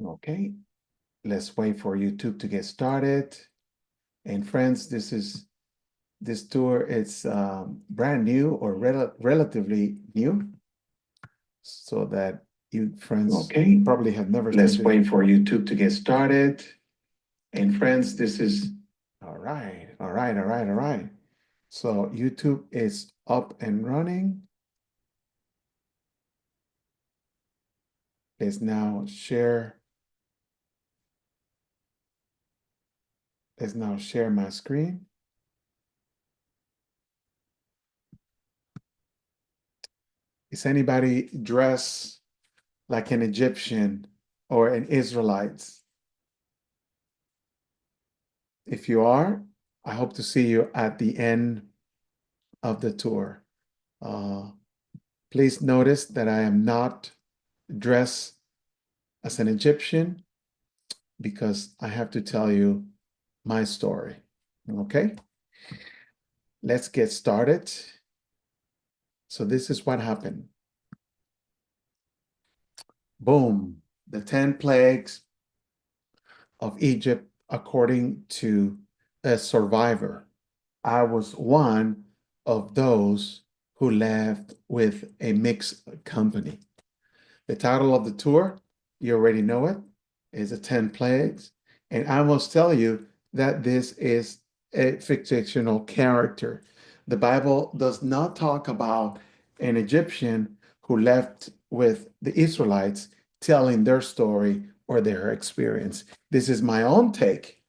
Okay, let's wait for YouTube to get started. And friends, this tour is brand new or relatively new, so that you friends probably have never seen Let's this wait for before. YouTube to get started. And friends, this is All right, all right, all right, all right. So YouTube is up and running. Let's now share. Let's now share my screen. Is anybody dressed like an Egyptian or an Israelite? If you are, I hope to see you at the end of the tour. Uh, please notice that I am not dressed as an Egyptian because I have to tell you my story. Okay, let's get started. So this is what happened. Boom, the 10 plagues of Egypt according to a survivor. I was one of those who left with a mixed company. The title of the tour, you already know it, is the 10 Plagues. And I must tell you that this is a fictional character. The Bible does not talk about an Egyptian who left with the Israelites telling their story or their experience. This is my own take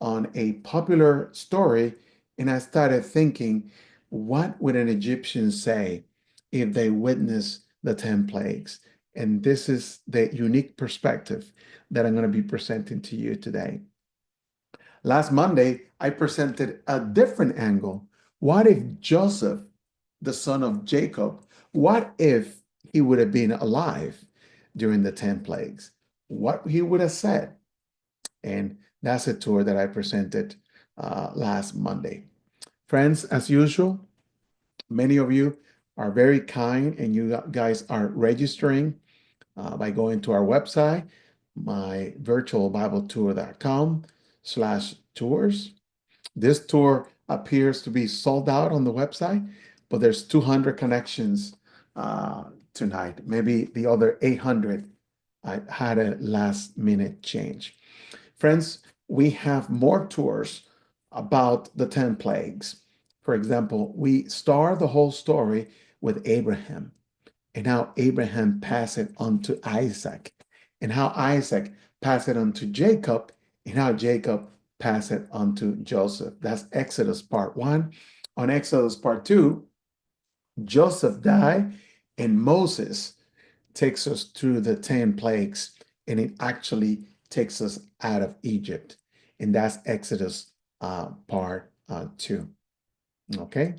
on a popular story, and I started thinking, what would an Egyptian say if they witnessed the 10 plagues? And this is the unique perspective that I'm going to be presenting to you today. Last Monday, I presented a different angle. What if Joseph, the son of Jacob, what if he would have been alive during the 10 plagues? What he would have said? And that's a tour that I presented last Monday. Friends, as usual, many of you are very kind and you guys are registering by going to our website, myvirtualbibletour.com/tours. This tour appears to be sold out on the website, but there's 200 connections tonight. Maybe the other 800 I had a last minute change. Friends, we have more tours about the 10 plagues. For example, we start the whole story with Abraham and how Abraham passed it on to Isaac, and how Isaac passed it on to Jacob, and how Jacob passed it on to Joseph. That's Exodus part 1. On Exodus part 2, Joseph died, and Moses takes us through the 10 plagues, and it actually takes us out of Egypt. And that's Exodus part 2. Okay.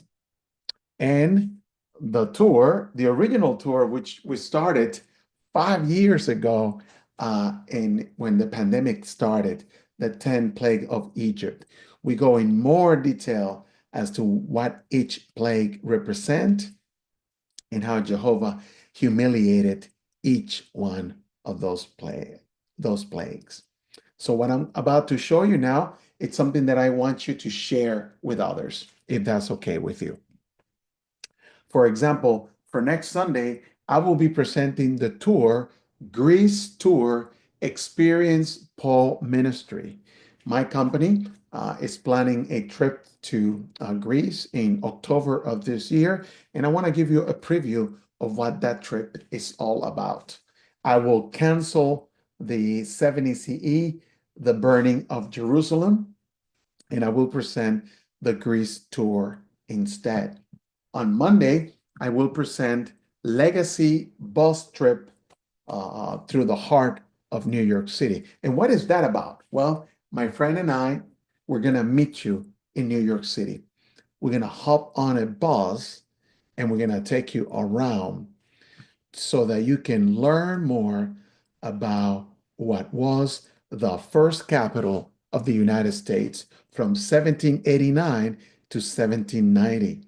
And the tour, the original tour, which we started 5 years ago, and when the pandemic started, the 10 plague of Egypt. We go in more detail as to what each plague represent and how Jehovah humiliated each one of those plagues. So what I'm about to show you now, it's something that I want you to share with others, if that's okay with you. For example, for next Sunday, I will be presenting the tour, Greece Tour Experience Paul Ministry. My company is planning a trip to Greece in October of this year, and I want to give you a preview of what that trip is all about. I will cancel the 70 CE, the burning of Jerusalem, and I will present the Greece tour instead. On Monday, I will present Legacy Bus Trip through the heart of New York City. And what is that about? Well, my friend and I, we're going to meet you in New York City. We're going to hop on a bus and we're going to take you around so that you can learn more about what was the first capital of the United States from 1789 to 1790.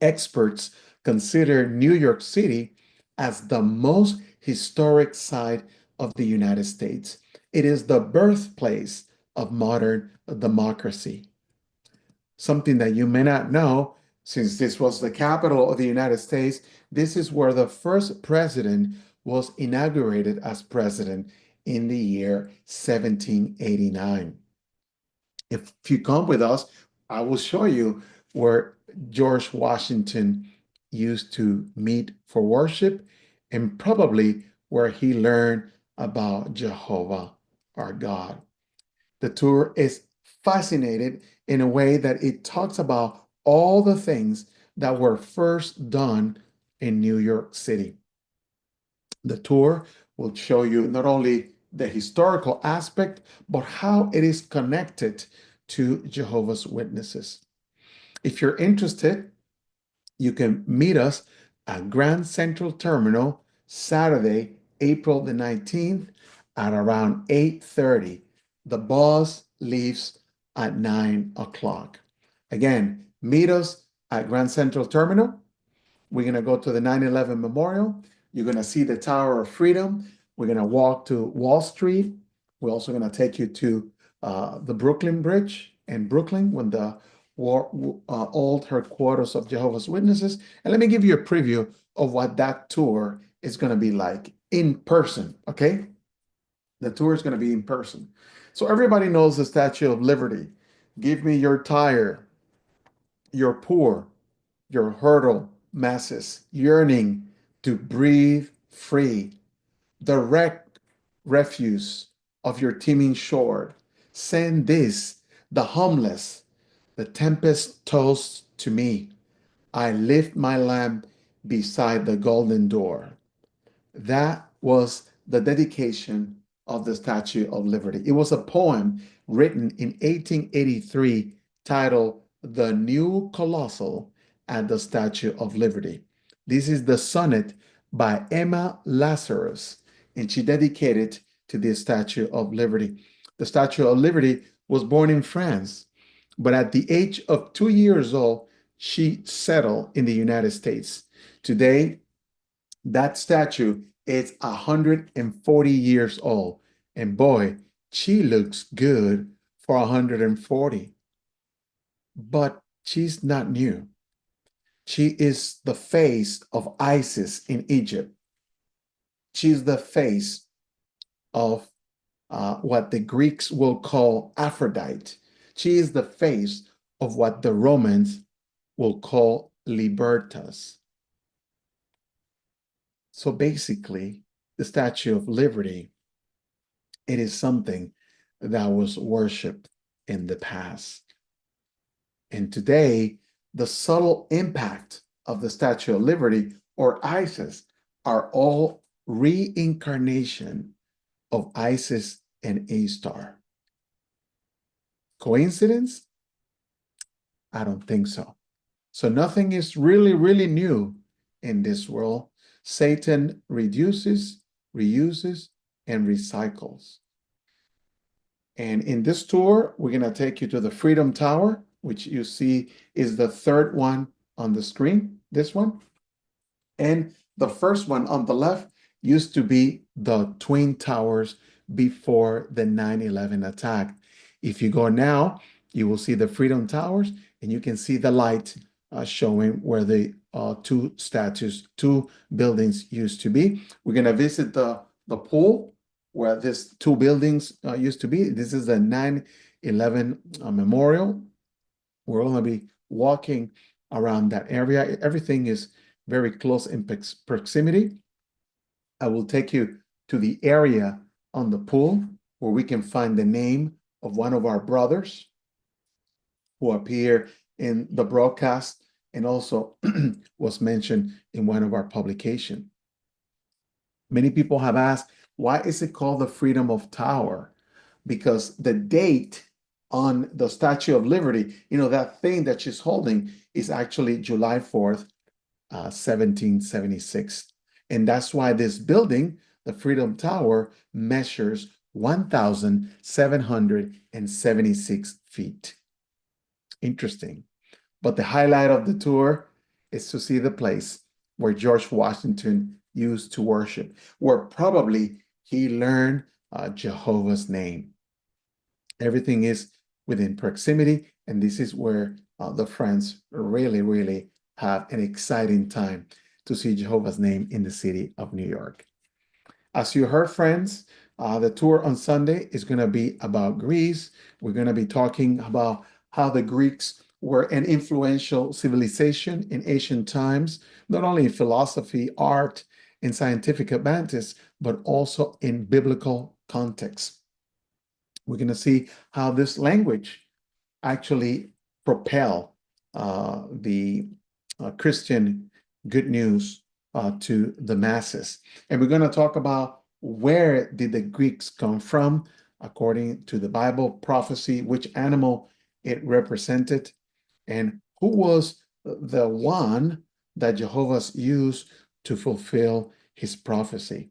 Experts consider New York City as the most historic site of the United States. It is the birthplace of modern democracy. Something that you may not know, since this was the capital of the United States, this is where the first president was inaugurated as president in the year 1789. If you come with us, I will show you where George Washington used to meet for worship and probably where he learned about Jehovah, our God. The tour is fascinated in a way that it talks about all the things that were first done in New York City. The tour will show you not only the historical aspect, but how it is connected to Jehovah's Witnesses. If you're interested, you can meet us at Grand Central Terminal Saturday, April the 19th at around 8:30. The bus leaves at 9 o'clock. Again, meet us at Grand Central Terminal. We're going to go to the 9/11 Memorial. You're going to see the Tower of Freedom. We're going to walk to Wall Street. We're also going to take you to the Brooklyn Bridge in Brooklyn, when the old headquarters of Jehovah's Witnesses. And let me give you a preview of what that tour is going to be like in person, okay? The tour is going to be in person. So everybody knows the Statue of Liberty. Give me your tired, your poor, your hurdle masses yearning to breathe free, the wrecked refuse of your teeming shore. Send this, the homeless, the tempest toast to me. I lift my lamp beside the golden door. That was the dedication of the Statue of Liberty. It was a poem written in 1883 titled The New Colossal at the Statue of Liberty. This is the sonnet by Emma Lazarus, and she dedicated to the Statue of Liberty. The Statue of Liberty was born in France, but at the age of 2 years old, she settled in the United States. Today, that statue is 140 years old. And boy, she looks good for 140. But she's not new. She is the face of Isis in Egypt. She's the face of what the Greeks will call Aphrodite. She is the face of what the Romans will call Libertas. So basically, the Statue of Liberty, it is something that was worshipped in the past. And today, the subtle impact of the Statue of Liberty or Isis are all reincarnation of Isis and Ishtar. Coincidence? I don't think so. So nothing is really, really new in this world. Satan reduces, reuses, and recycles. And in this tour, we're going to take you to the Freedom Tower, which you see is the third one on the screen, this one. And the first one on the left used to be the Twin Towers before the 9/11 attack. If you go now, you will see the Freedom Towers, and you can see the light showing where the two buildings used to be. We're going to visit the pool where these two buildings used to be. This is the 9/11 memorial. We're going to be walking around that area. Everything is very close in proximity. I will take you to the area on the pool where we can find the name of one of our brothers who appear in the broadcast and also was mentioned in one of our publications. Many people have asked, why is it called the Freedom of Tower? Because the date on the Statue of Liberty, that thing that she's holding is actually July 4th, 1776. And that's why this building, the Freedom Tower, measures 1,776 feet. Interesting. But the highlight of the tour is to see the place where George Washington used to worship, where probably he learned Jehovah's name. Everything is within proximity, and this is where the friends really, really have an exciting time to see Jehovah's name in the city of New York. As you heard, friends, the tour on Sunday is going to be about Greece. We're going to be talking about how the Greeks were an influential civilization in ancient times, not only in philosophy, art, and scientific advances, but also in biblical context. We're going to see how this language actually propel the Christian good news to the masses. And we're going to talk about where did the Greeks come from, according to the Bible prophecy, which animal it represented, and who was the one that Jehovah's used to fulfill his prophecy.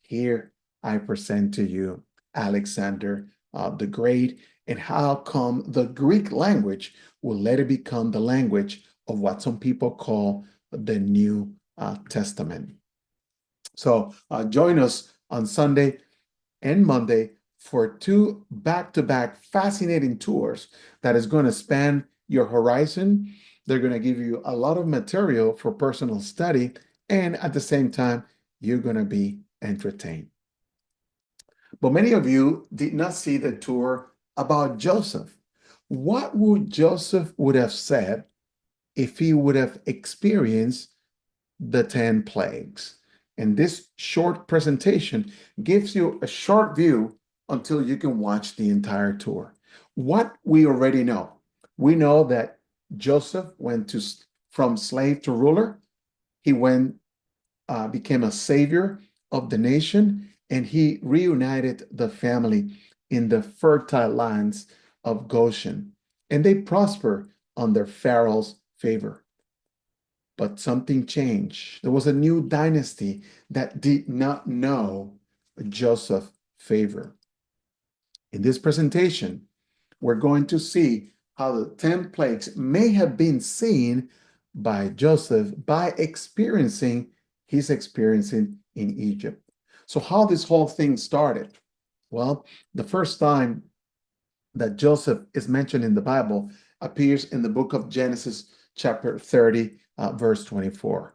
Here I present to you Alexander the Great, and how come the Greek language will later become the language of what some people call the New Testament. So join us on Sunday and Monday for two back-to-back fascinating tours that is going to span your horizon. They're going to give you a lot of material for personal study, and at the same time, you're going to be entertained. But many of you did not see the tour about Joseph. What would Joseph would have said if he would have experienced the 10 plagues? And this short presentation gives you a short view until you can watch the entire tour. What we already know, we know that Joseph went from slave to ruler. He became a savior of the nation, and he reunited the family in the fertile lands of Goshen, and they prosper under Pharaoh's favor. But something changed. There was a new dynasty that did not know Joseph's favor. In this presentation, we're going to see how the 10 plagues may have been seen by Joseph by experiencing his experiencing in Egypt. So how this whole thing started? Well, the first time that Joseph is mentioned in the Bible appears in the book of Genesis, chapter 30, verse 24.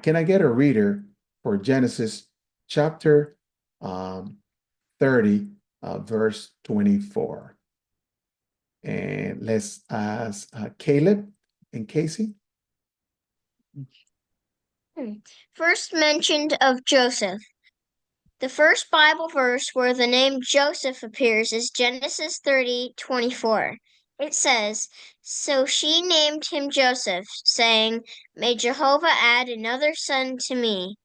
Can I get a reader for Genesis chapter 30, verse 24? And let's ask Caleb and Casey. First mentioned of Joseph. The first Bible verse where the name Joseph appears is Genesis 30:24. It says, "So she named him Joseph, saying, 'May Jehovah add another son to me.'"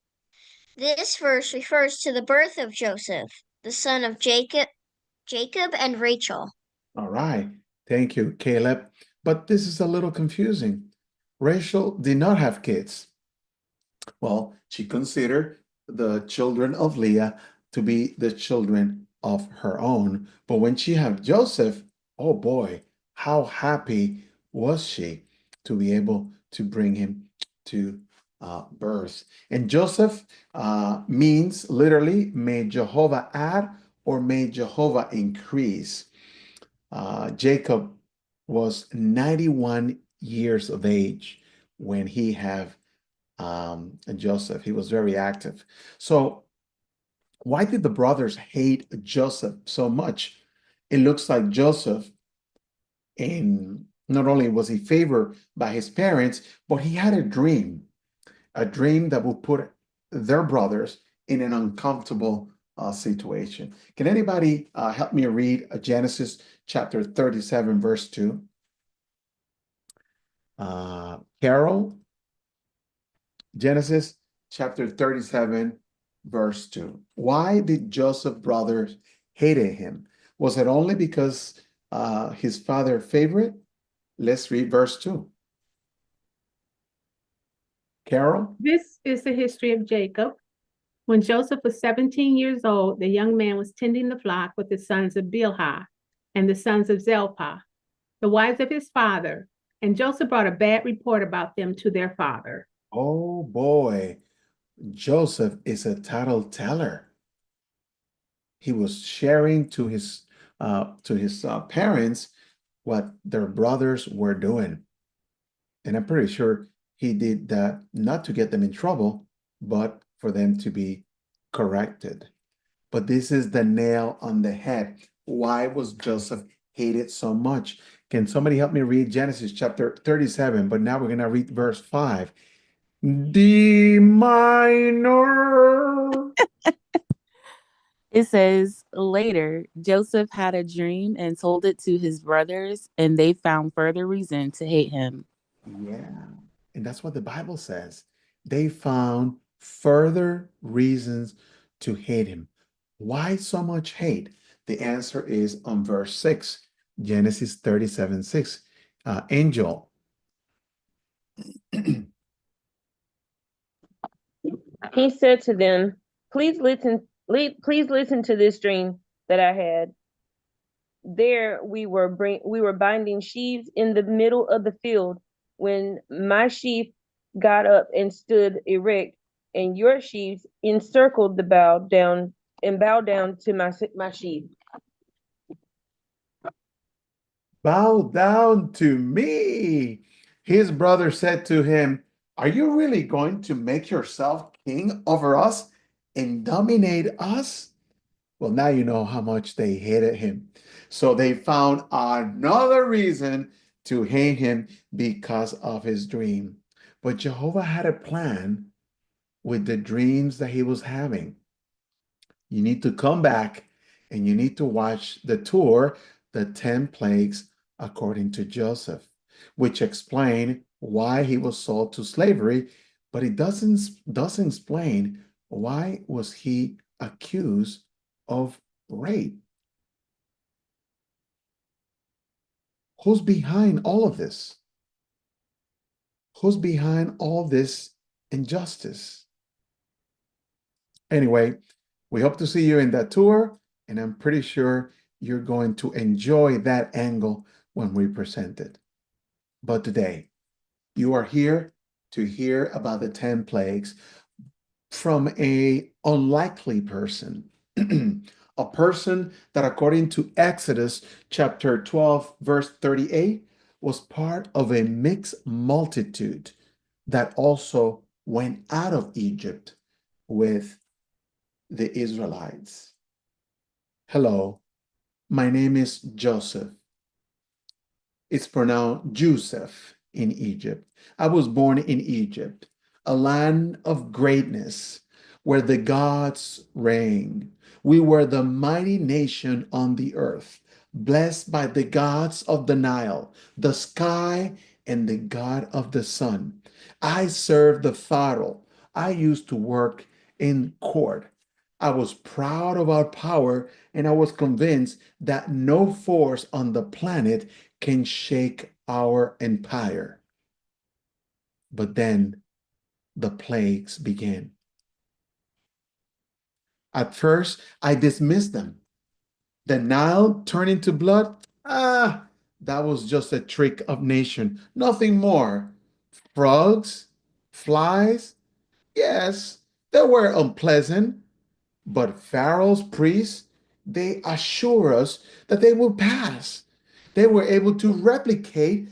This verse refers to the birth of Joseph, the son of Jacob and Rachel. All right. Thank you, Caleb. But this is a little confusing. Rachel did not have kids. Well, she considered the children of Leah to be the children of her own. But when she had Joseph, oh boy, how happy was she to be able to bring him to birth. And Joseph means literally, may Jehovah add or may Jehovah increase. Jacob was 91 years of age when he had Joseph. He was very active. So why did the brothers hate Joseph so much? It looks like Joseph, in not only was he favored by his parents, but he had a dream that would put their brothers in an uncomfortable situation. Can anybody help me read Genesis chapter 37, verse 2? Carol? Genesis chapter 37, verse 2. Why did Joseph's brothers hated him? Was it only because his father favored? Let's read verse 2. Carol? This is the history of Jacob. When Joseph was 17 years old, the young man was tending the flock with the sons of Bilhah and the sons of Zilpah, the wives of his father, and Joseph brought a bad report about them to their father. Oh boy, Joseph is a tattleteller. he was sharing to his parents what their brothers were doing. And I'm pretty sure he did that not to get them in trouble, but for them to be corrected. But this is the nail on the head. Why was Joseph hated so much? Can somebody help me read Genesis chapter 37? But now we're going to read verse 5. D minor. It says, later, Joseph had a dream and told it to his brothers, and they found further reason to hate him. Yeah. And that's what the Bible says. They found further reasons to hate him. Why so much hate? The answer is on verse 6, Genesis 37:6. Angel. He said to them, please listen to this dream that I had. There we were binding sheaves in the middle of the field when my sheaf got up and stood erect, and your sheaves encircled the bowed down to my sheaf. Bow down to me. His brother said to him, are you really going to make yourself king over us and dominate us? Well, now you know how much they hated him. So they found another reason to hate him because of his dream. But Jehovah had a plan with the dreams that he was having. You need to come back and you need to watch the tour, The 10 Plagues According to Joseph, which explain why he was sold to slavery, but it doesn't explain why was he accused of rape. Who's behind all of this? Who's behind all this injustice? Anyway, we hope to see you in that tour, and I'm pretty sure you're going to enjoy that angle when we present it. But today, you are here to hear about the 10 plagues from an unlikely person, a person that, according to Exodus chapter 12, verse 38, was part of a mixed multitude that also went out of Egypt with the Israelites. Hello, my name is Joseph. It's pronounced Joseph in Egypt. I was born in Egypt, a land of greatness where the gods reign. We were the mighty nation on the earth, blessed by the gods of the Nile, the sky, and the God of the sun. I served the Pharaoh. I used to work in court. I was proud of our power, and I was convinced that no force on the planet can shake our empire. But then the plagues began. At first, I dismissed them. The Nile turned into blood. That was just a trick of nation, nothing more. Frogs, flies, yes, they were unpleasant, but Pharaoh's priests, they assure us that they will pass. They were able to replicate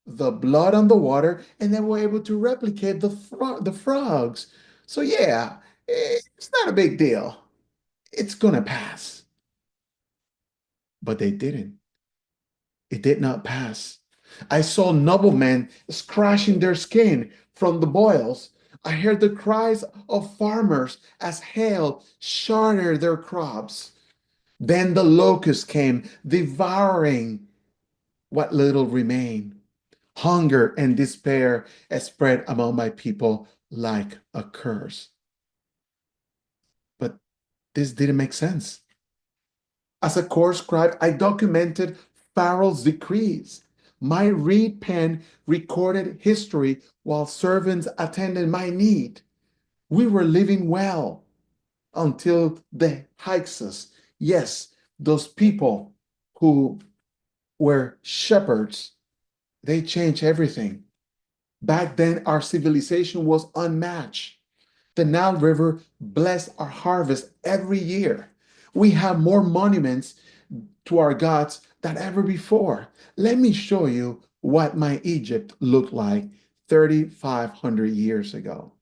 the blood on the water, and they were able to replicate the frogs. So yeah, it's not a big deal. It's gonna pass. But they didn't. It did not pass. I saw noblemen scratching their skin from the boils. I heard the cries of farmers as hail shattered their crops. Then the locusts came, devouring what little remained. Hunger and despair spread among my people like a curse. But this didn't make sense. As a court scribe, I documented Pharaoh's decrees. My reed pen recorded history while servants attended my need. We were living well until the Hyksos, yes, those people who were shepherds, they changed everything. Back then, our civilization was unmatched. The Nile River blessed our harvest every year. We have more monuments to our gods than ever before. Let me show you what my Egypt looked like 3,500 years ago.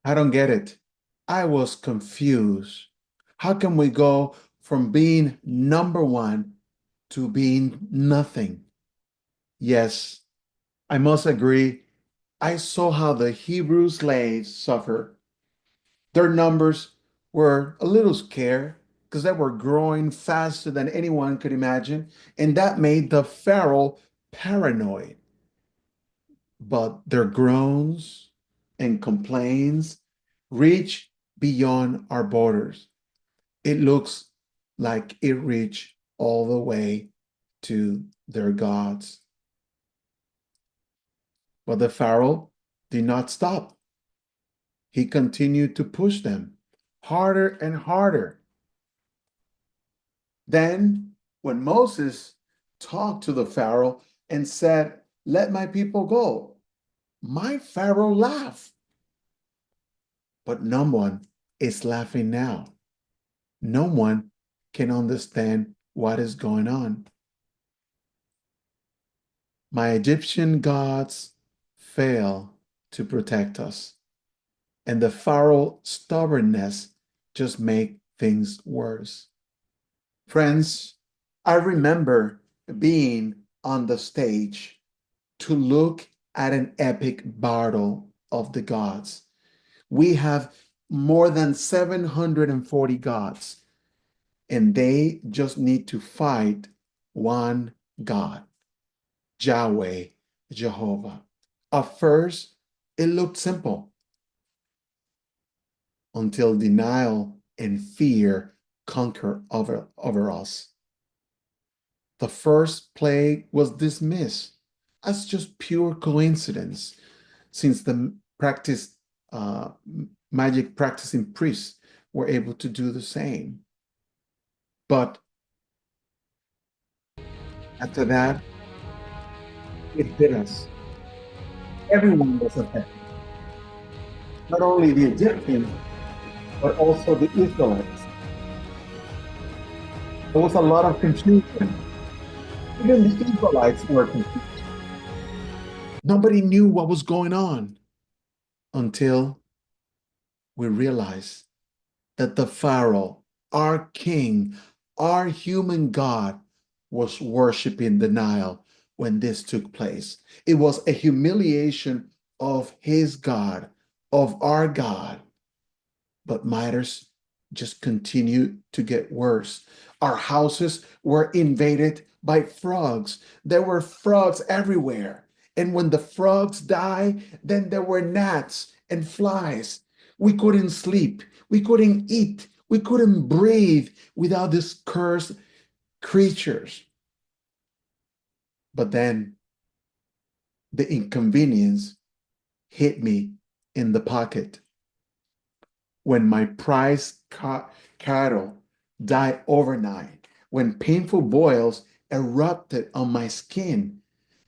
I don't get it. I was confused. How can we go from being number one to being nothing? Yes, I must agree. I saw how the Hebrew slaves suffer. Their numbers were a little scared because they were growing faster than anyone could imagine, and that made the Pharaoh paranoid. But their groans and complaints reach beyond our borders. It looks like it reached all the way to their gods. But the Pharaoh did not stop. He continued to push them harder and harder. Then, when Moses talked to the Pharaoh and said, "Let my people go," my Pharaoh laughed. But no one is laughing now. No one can understand what is going on. My Egyptian gods fail to protect us, and the Pharaoh stubbornness just make things worse. Friends, I remember being on the stage to look at an epic battle of the gods. We have more than 740 gods, and they just need to fight one God, Yahweh, Jehovah. At first, it looked simple until denial and fear conquer over us. The first plague was dismissed as just pure coincidence, since the magic practicing priests were able to do the same. But after that, it hit us. Everyone was affected. Not only the Egyptians, but also the Israelites. There was a lot of confusion. Even the Israelites were confused. Nobody knew what was going on until we realized that the Pharaoh, our king, our human God, was worshiping the Nile when this took place. It was a humiliation of his God, of our God. But matters just continued to get worse. Our houses were invaded by frogs. There were frogs everywhere. And when the frogs die, then there were gnats and flies. We couldn't sleep. We couldn't eat. We couldn't breathe without these cursed creatures. But then the inconvenience hit me in the pocket when my prized cattle died overnight, when painful boils erupted on my skin.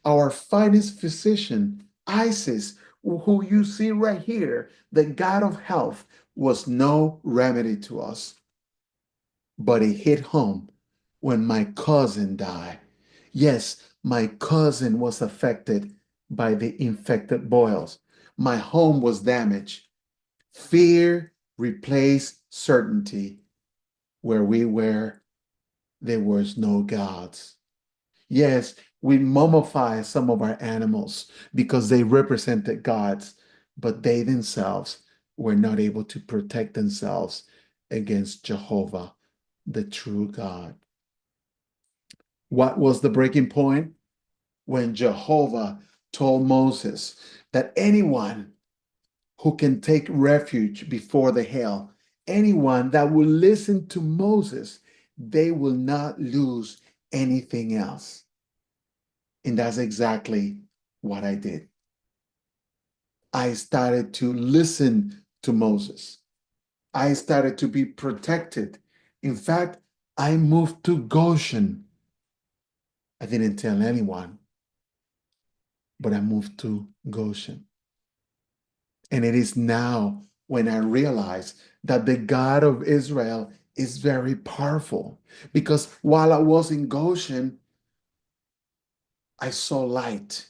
Our finest physician, Isis, who you see right here, the god of health, was no remedy to us. But it hit home when my cousin died. Yes, my cousin was affected by the infected boils. My home was damaged. Fear replaced certainty. Where we were, there was no gods. Yes, we mummify some of our animals because they represented gods, but they themselves were not able to protect themselves against Jehovah, the true God. What was the breaking point? When Jehovah told Moses that anyone who can take refuge before the hail, anyone that will listen to Moses, they will not lose anything else. And that's exactly what I did. I started to listen to Moses. I started to be protected. In fact, I moved to Goshen. I didn't tell anyone, but I moved to Goshen. And it is now when I realize that the God of Israel is very powerful. Because while I was in Goshen, I saw light.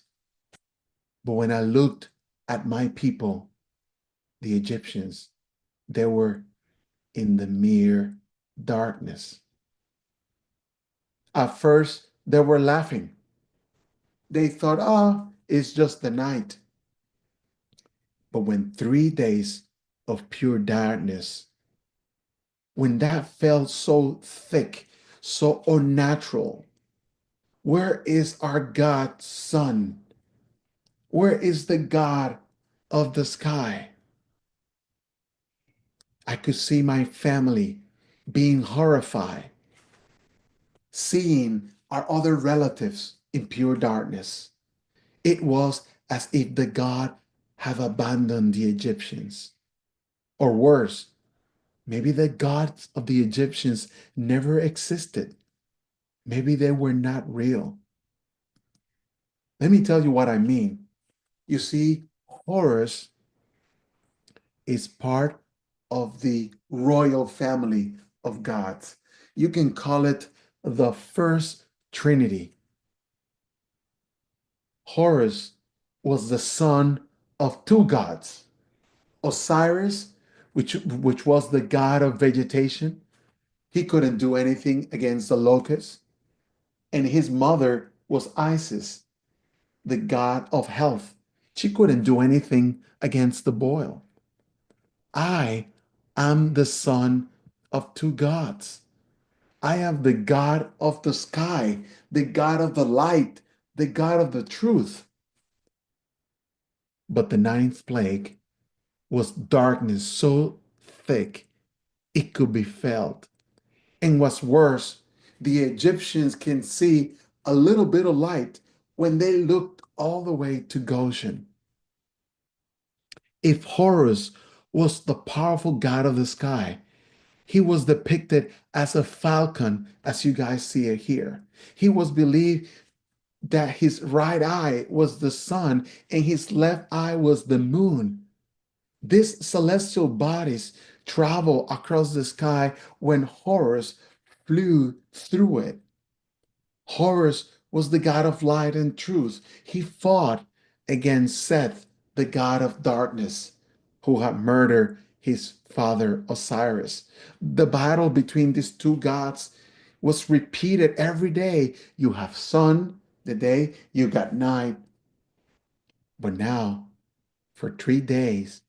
But when I looked at my people, the Egyptians, they were in the mere darkness. At first, they were laughing. They thought, oh, it's just the night. But when 3 days of pure darkness, when that felt so thick, so unnatural, where is our God's Son? Where is the God of the sky? I could see my family being horrified, seeing our other relatives in pure darkness. It was as if the God have abandoned the Egyptians. Or worse, maybe the gods of the Egyptians never existed. Maybe they were not real. Let me tell you what I mean. You see, Horus is part of the royal family of gods. You can call it the first Trinity. Horus was the son of two gods, Osiris, which was the god of vegetation. He couldn't do anything against the locusts. And his mother was Isis, the god of health. She couldn't do anything against the boil. I am the son of two gods. I am the God of the sky, the God of the light, the God of the truth. But the ninth plague was darkness so thick it could be felt. And what's worse, the Egyptians can see a little bit of light when they looked all the way to Goshen. If Horus was the powerful God of the sky, he was depicted as a falcon, as you guys see it here. He was believed that his right eye was the sun and his left eye was the moon. These celestial bodies travel across the sky when Horus flew through it. Horus was the god of light and truth. He fought against Seth, the god of darkness, who had murdered his father Osiris. The battle between these two gods was repeated every day. You have sun, the day, you got night. But now, for 3 days,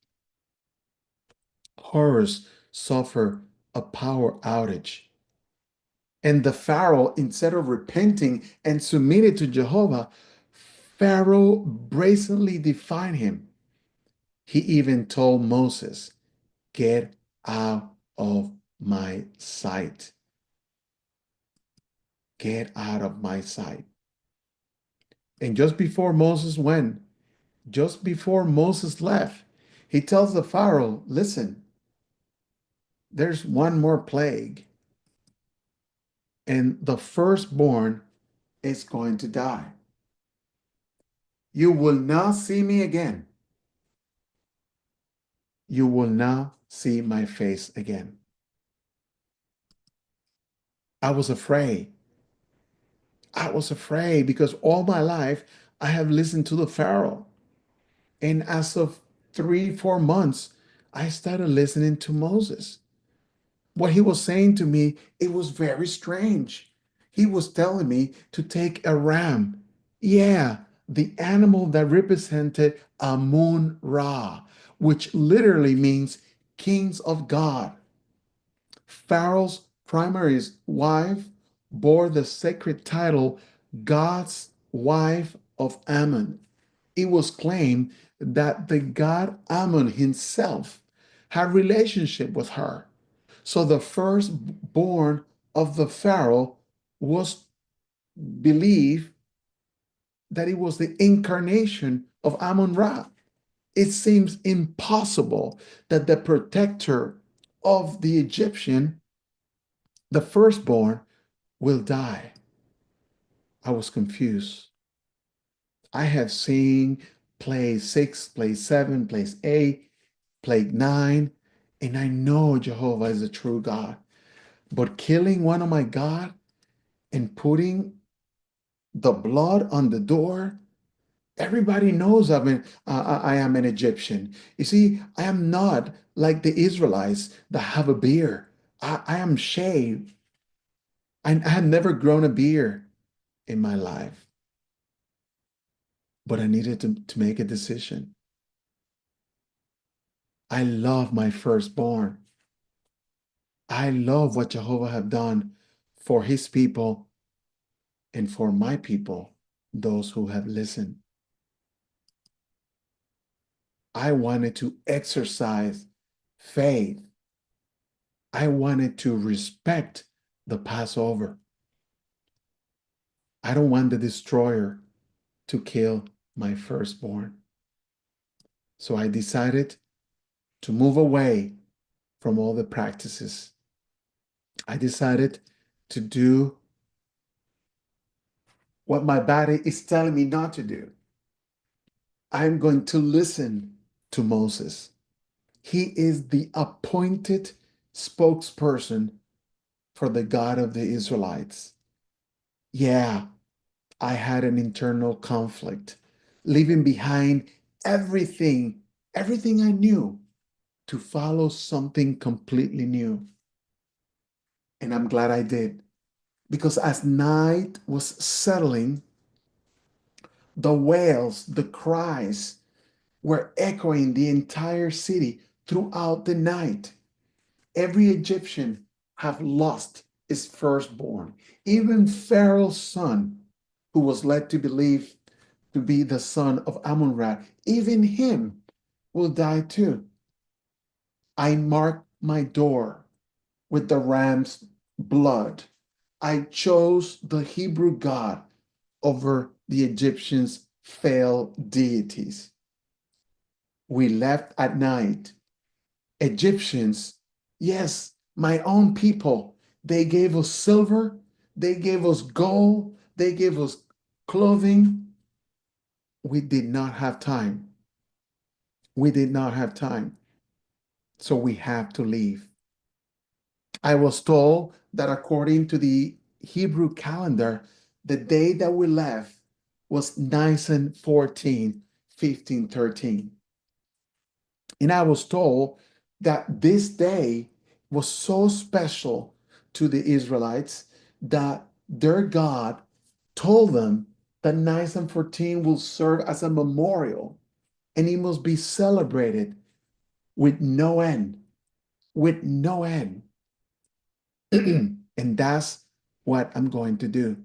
Horus suffered a power outage. And the Pharaoh, instead of repenting and submitting to Jehovah, Pharaoh brazenly defied him. He even told Moses, get out of my sight. Get out of my sight. And just before Moses went, just before Moses left, he tells the Pharaoh, listen, there's one more plague, and the firstborn is going to die. You will not see me again. You will not see my face again. I was afraid. I was afraid because all my life I have listened to the Pharaoh. And as of 3, 4 months, I started listening to Moses. What he was saying to me, it was very strange. He was telling me to take a ram. Yeah, the animal that represented Amun Ra, which literally means kings of God. Pharaoh's primary wife bore the sacred title God's wife of Ammon. It was claimed that the god Ammon himself had relationship with her. So the firstborn of the Pharaoh was believed that it was the incarnation of Amun-Ra. It seems impossible that the protector of the Egyptian, the firstborn, will die. I was confused. I have seen play 6, play 7, play 8, play 9, and I know Jehovah is a true God. But killing one of my God and putting the blood on the door, everybody knows I am an Egyptian. You see, I am not like the Israelites that have a beard. I am shaved. I have never grown a beard in my life, but I needed to make a decision. I love my firstborn. I love what Jehovah have done for his people and for my people, those who have listened. I wanted to exercise faith. I wanted to respect the Passover. I don't want the destroyer to kill my firstborn. So I decided to move away from all the practices. I decided to do what my body is telling me not to do. I'm going to listen to Moses. He is the appointed spokesperson for the God of the Israelites. Yeah, I had an internal conflict, leaving behind everything, everything I knew to follow something completely new. And I'm glad I did, because as night was settling, the wails, the cries were echoing the entire city throughout the night. Every Egyptian have lost his firstborn. Even Pharaoh's son, who was led to believe to be the son of Amun-Ra, even him will die too. I marked my door with the ram's blood. I chose the Hebrew God over the Egyptians' failed deities. We left at night. Egyptians, yes, my own people, they gave us silver, they gave us gold, they gave us clothing. We did not have time. We did not have time. So we have to leave. I was told that according to the Hebrew calendar, the day that we left was Nisan 14, 1513. And I was told that this day was so special to the Israelites that their God told them that Nisan 14 will serve as a memorial and it must be celebrated with no end, with no end. And that's what I'm going to do.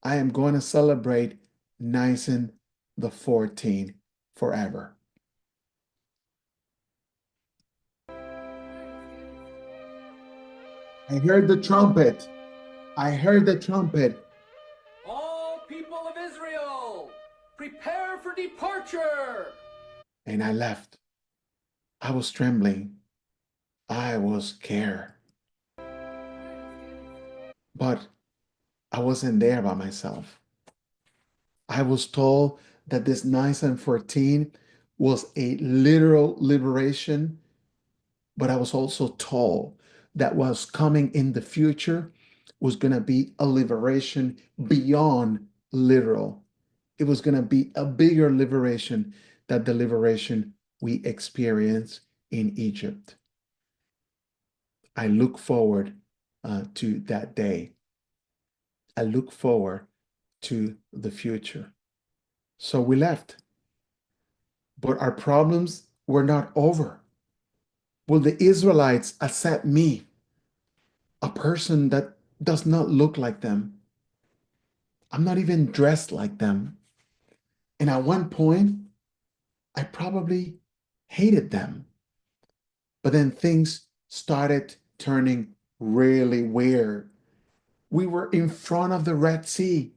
I am going to celebrate Nisan the 14th forever. I heard the trumpet. I heard the trumpet. All people of Israel, prepare for departure. And I left. I was trembling. I was scared. But I wasn't there by myself. I was told that this 9 and 14 was a literal liberation, but I was also told that what's coming in the future was going to be a liberation beyond literal. It was going to be a bigger liberation than the liberation we experienced in Egypt. I look forward to that day. I look forward to the future. So we left. But our problems were not over. Will the Israelites accept me, a person that does not look like them? I'm not even dressed like them. And at one point, I probably hated them. But then things started turning really weird. We were in front of the Red Sea.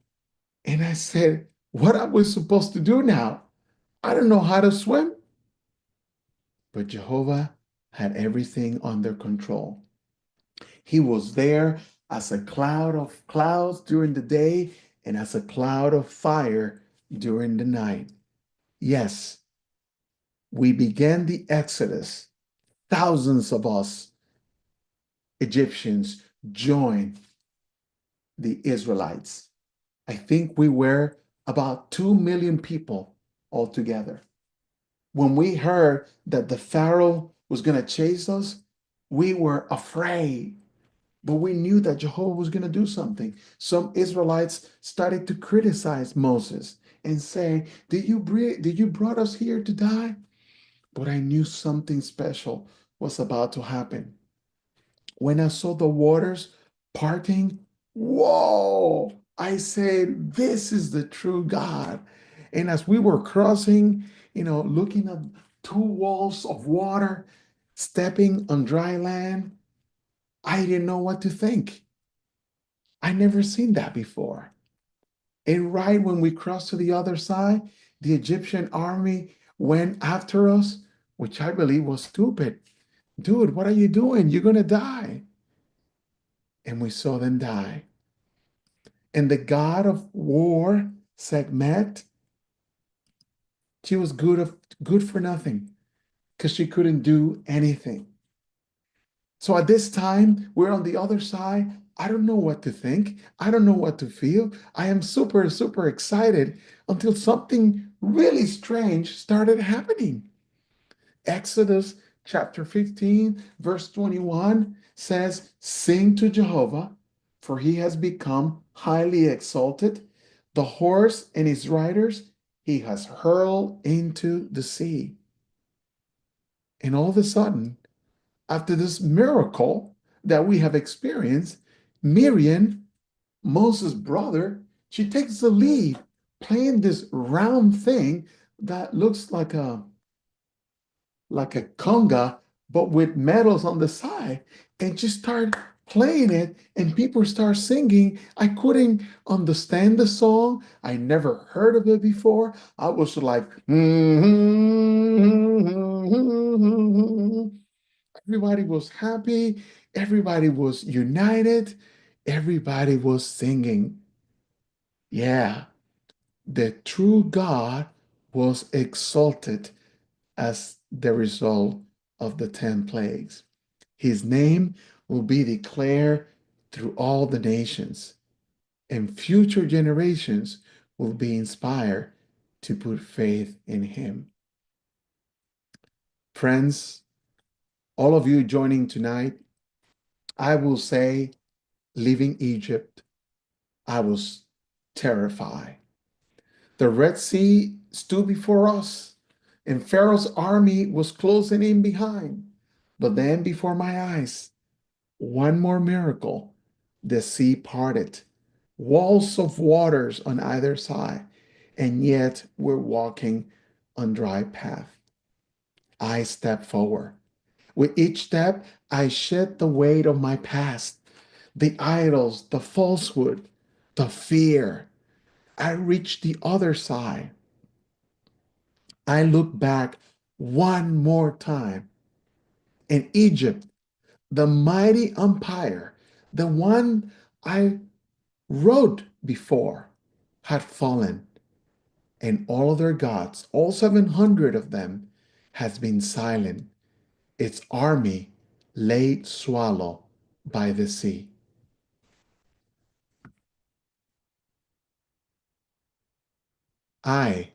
And I said, what are we supposed to do now? I don't know how to swim. But Jehovah had everything under control. He was there as a cloud of clouds during the day and as a cloud of fire during the night. Yes, we began the Exodus. Thousands of us, Egyptians, joined the Israelites. I think we were about 2 million people altogether. When we heard that the Pharaoh was going to chase us, we were afraid. But we knew that Jehovah was going to do something. Some Israelites started to criticize Moses and say, did you brought us here to die? But I knew something special was about to happen. When I saw the waters parting, whoa, I said, this is the true God. And as we were crossing, looking at 2 walls of water, stepping on dry land, I didn't know what to think. I never seen that before. And right when we crossed to the other side, the Egyptian army went after us, which I believe was stupid. Dude, what are you doing? You're going to die. And we saw them die. And the God of war, Sekhmet, she was good for nothing because she couldn't do anything. So at this time, we're on the other side. I don't know what to think. I don't know what to feel. I am super, super excited until something really strange started happening. Exodus chapter 15, verse 21 says, sing to Jehovah, for he has become highly exalted. The horse and his riders he has hurled into the sea. And all of a sudden, after this miracle that we have experienced, Miriam, Moses' brother, she takes the lead playing this round thing that looks like a conga, but with medals on the side, and she started playing it, and people start singing. I couldn't understand the song. I never heard of it before. I was like, everybody was happy. Everybody was united. Everybody was singing. Yeah, the true God was exalted as the result of the 10 plagues. His name will be declared through all the nations, and future generations will be inspired to put faith in him. Friends, all of you joining tonight, I will say, leaving Egypt, I was terrified. The Red Sea stood before us, and Pharaoh's army was closing in behind. But then before my eyes, one more miracle. The sea parted, walls of waters on either side, and yet we're walking on dry path. I step forward. With each step, I shed the weight of my past. the idols, the falsehood, the fear. I reached the other side. I look back one more time. In Egypt, the mighty empire, the one I wrote before, had fallen, and all their gods, all 700 of them, has been silent. Its army lay swallowed by the sea. I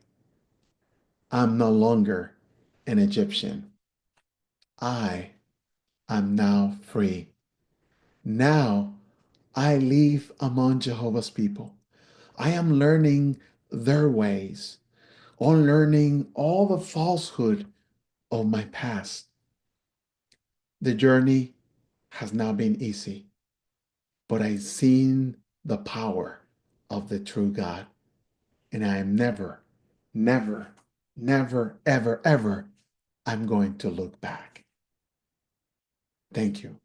am no longer an Egyptian. I am now free. Now I live among Jehovah's people. I am learning their ways, unlearning all the falsehood of my past. The journey has not been easy, but I've seen the power of the true God, and I am never, never, never, ever, ever, I'm going to look back. Thank you.